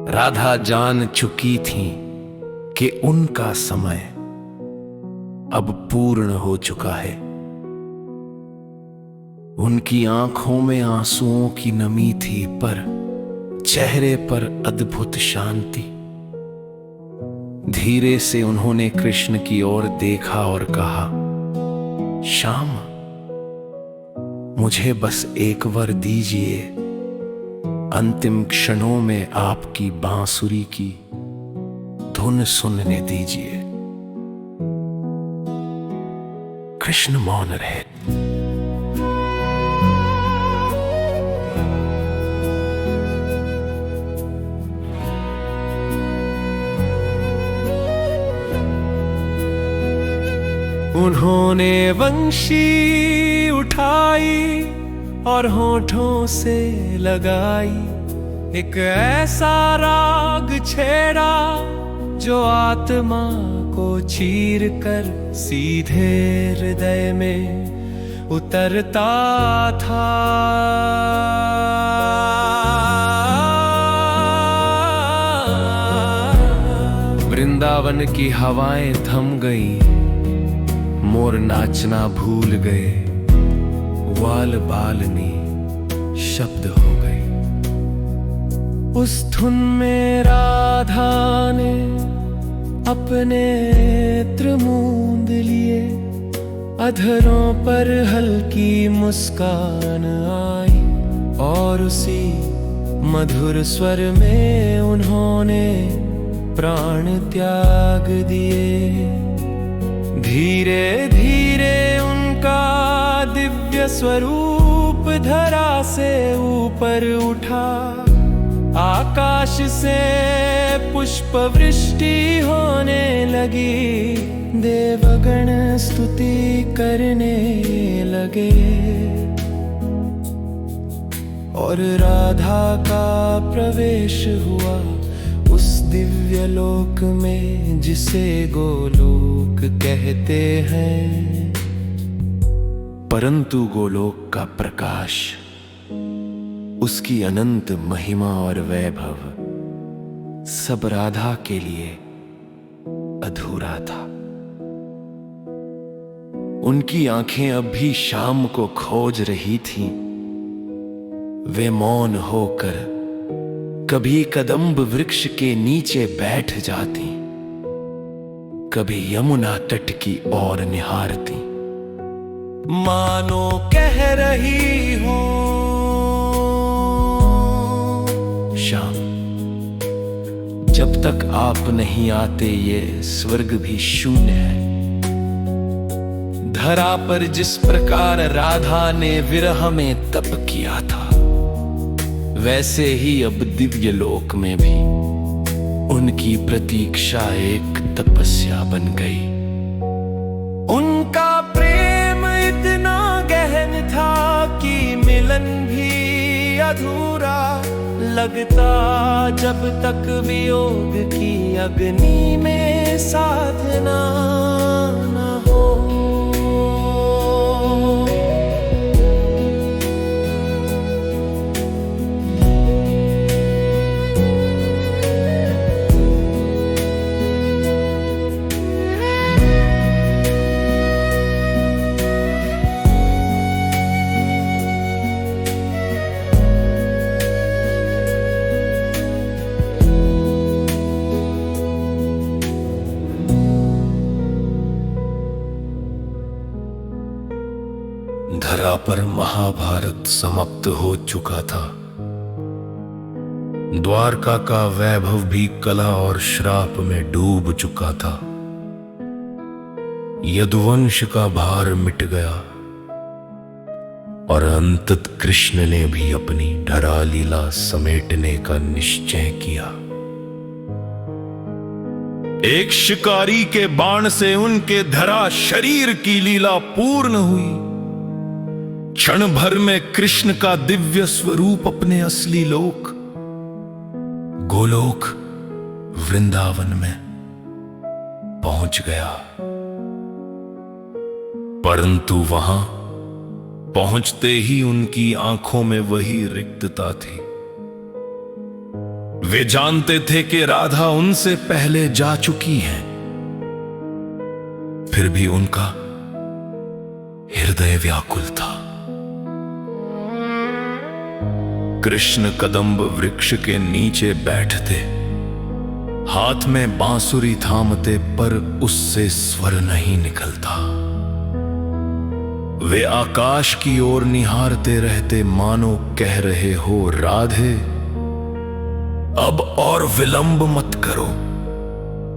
राधा जान चुकी थी कि उनका समय अब पूर्ण हो चुका है। उनकी आंखों में आंसुओं की नमी थी, पर चेहरे पर अद्भुत शांति। धीरे से उन्होंने कृष्ण की ओर देखा और कहा, श्याम, मुझे बस एक वर दीजिए। अंतिम क्षणों में आपकी बांसुरी की धुन सुनने दीजिए। कृष्ण मौन रहे। उन्होंने वंशी उठाई और होठों से लगाई। एक ऐसा राग छेड़ा जो आत्मा को चीर कर सीधे हृदय में उतरता था। वृंदावन की हवाएं थम गईं, मोर नाचना भूल गए, वाल बालनी शब्द हो गई। उस धुन में राधा ने अपने नेत्र मूंद लिए। अधरों पर हल्की मुस्कान आई और उसी मधुर स्वर में उन्होंने प्राण त्याग दिए। धीरे धीरे उनका दिव्य स्वरूप धरा से ऊपर उठा। आकाश से पुष्प वृष्टि होने लगी, देवगण स्तुति करने लगे और राधा का प्रवेश हुआ उस दिव्य लोक में जिसे गोलोक कहते हैं। परंतु गोलोक का प्रकाश, उसकी अनंत महिमा और वैभव सब राधा के लिए अधूरा था। उनकी आंखें अब भी शाम को खोज रही थीं। वे मौन होकर कभी कदम्ब वृक्ष के नीचे बैठ जाती, कभी यमुना तट की ओर निहारती, मानो कह रही हो, श्याम, जब तक आप नहीं आते ये स्वर्ग भी शून्य है। धरा पर जिस प्रकार राधा ने विरह में तप किया था, वैसे ही अब दिव्य लोक में भी उनकी प्रतीक्षा एक तपस्या बन गई। उनका प्रेम इतना गहन था कि मिलन भी अधूरा लगता जब तक वियोग की अग्नि में साधना न हो। धरा पर महाभारत समाप्त हो चुका था। द्वारका का वैभव भी कला और श्राप में डूब चुका था। यदुवंश का भार मिट गया और अंतत कृष्ण ने भी अपनी धरा लीला समेटने का निश्चय किया। एक शिकारी के बाण से उनके धरा शरीर की लीला पूर्ण हुई। क्षण भर में कृष्ण का दिव्य स्वरूप अपने असली लोक गोलोक वृंदावन में पहुंच गया। परंतु वहां पहुंचते ही उनकी आंखों में वही रिक्तता थी। वे जानते थे कि राधा उनसे पहले जा चुकी हैं, फिर भी उनका हृदय व्याकुल था। कृष्ण कदम्ब वृक्ष के नीचे बैठते, हाथ में बांसुरी थामते, पर उससे स्वर नहीं निकलता। वे आकाश की ओर निहारते रहते, मानो कह रहे हो, राधे अब और विलंब मत करो,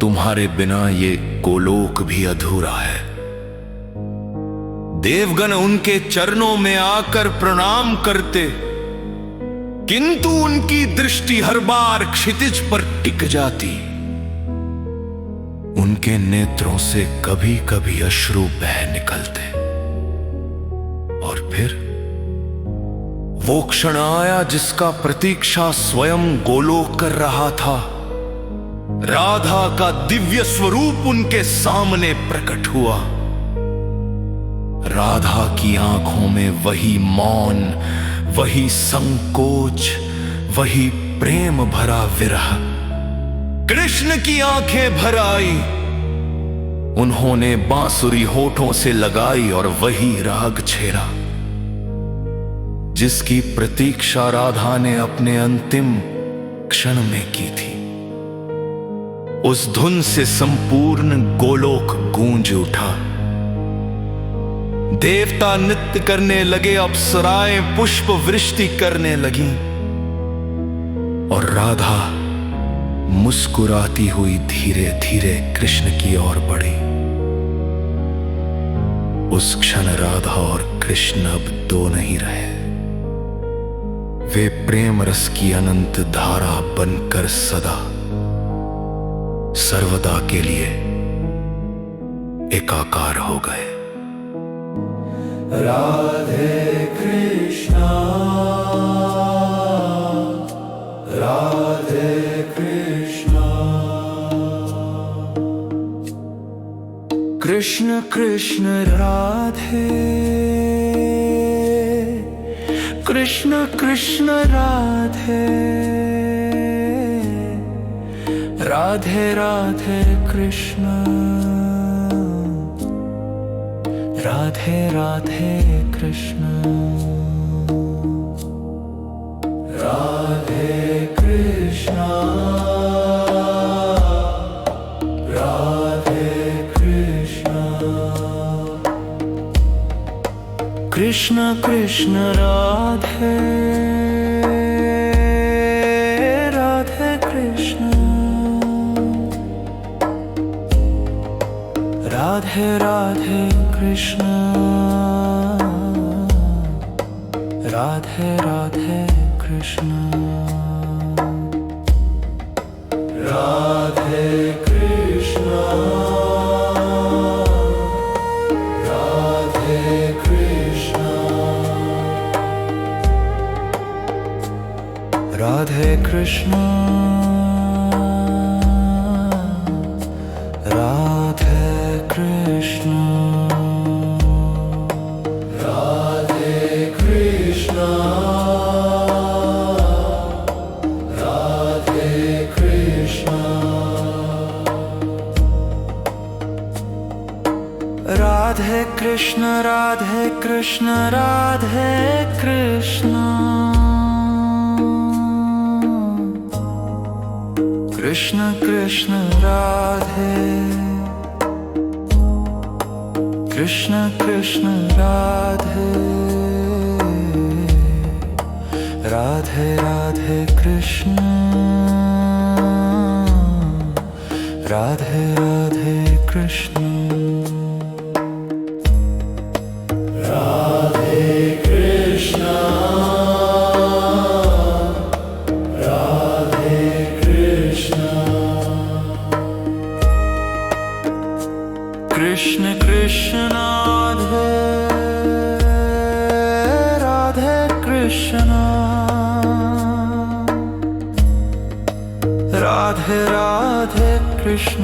तुम्हारे बिना ये गोलोक भी अधूरा है। देवगण उनके चरणों में आकर प्रणाम करते, किंतु उनकी दृष्टि हर बार क्षितिज पर टिक जाती। उनके नेत्रों से कभी कभी अश्रु बह निकलते। और फिर वो क्षण आया जिसका प्रतीक्षा स्वयं गोलोक कर रहा था। राधा का दिव्य स्वरूप उनके सामने प्रकट हुआ। राधा की आंखों में वही मौन, वही संकोच, वही प्रेम भरा विरह। कृष्ण की आंखें भर आई। उन्होंने बांसुरी होठों से लगाई और वही राग छेड़ा जिसकी प्रतीक्षा राधा ने अपने अंतिम क्षण में की थी। उस धुन से संपूर्ण गोलोक गूंज उठा। देवता नृत्य करने लगे, अप्सराएं पुष्प वृष्टि करने लगी और राधा मुस्कुराती हुई धीरे धीरे कृष्ण की ओर बढ़ी। उस क्षण राधा और कृष्ण अब दो नहीं रहे। वे प्रेम रस की अनंत धारा बनकर सदा सर्वदा के लिए एकाकार हो गए। राधे कृष्णा, राधे कृष्णा, कृष्ण कृष्ण राधे, कृष्ण कृष्ण राधे, राधे राधे कृष्ण, राधे राधे कृष्ण, राधे कृष्णा, राधे कृष्णा, कृष्ण कृष्ण राधे, राधे कृष्ण, राधे राधे कृष्ण, राधे राधे कृष्ण, राधे कृष्ण, राधे कृष्ण, राधे कृष्ण, राधे कृष्ण, राधे कृष्ण, राधे कृष्ण, राधे कृष्ण, राधे कृष्ण, राधे कृष्ण, कृष्ण कृष्ण राधे, कृष्ण कृष्ण राधे, राधे राधे कृष्ण, राधे राधे कृष्ण, राधे कृष्ण, कृष्ण कृष्ण राधे, राधे कृष्ण, राधे राधे कृष्ण,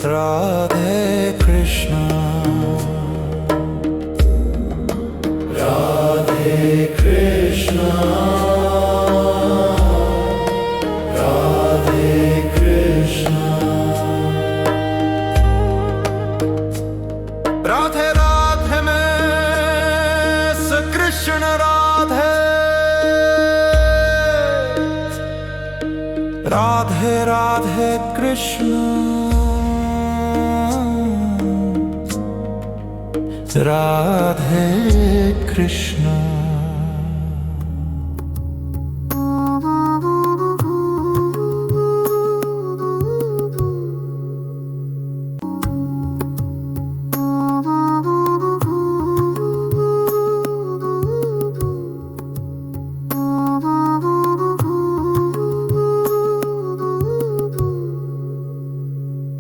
राधे कृष्ण, राधे कृष्ण, कृष्ण राधे राधे राधे कृष्ण राधे कृष्ण।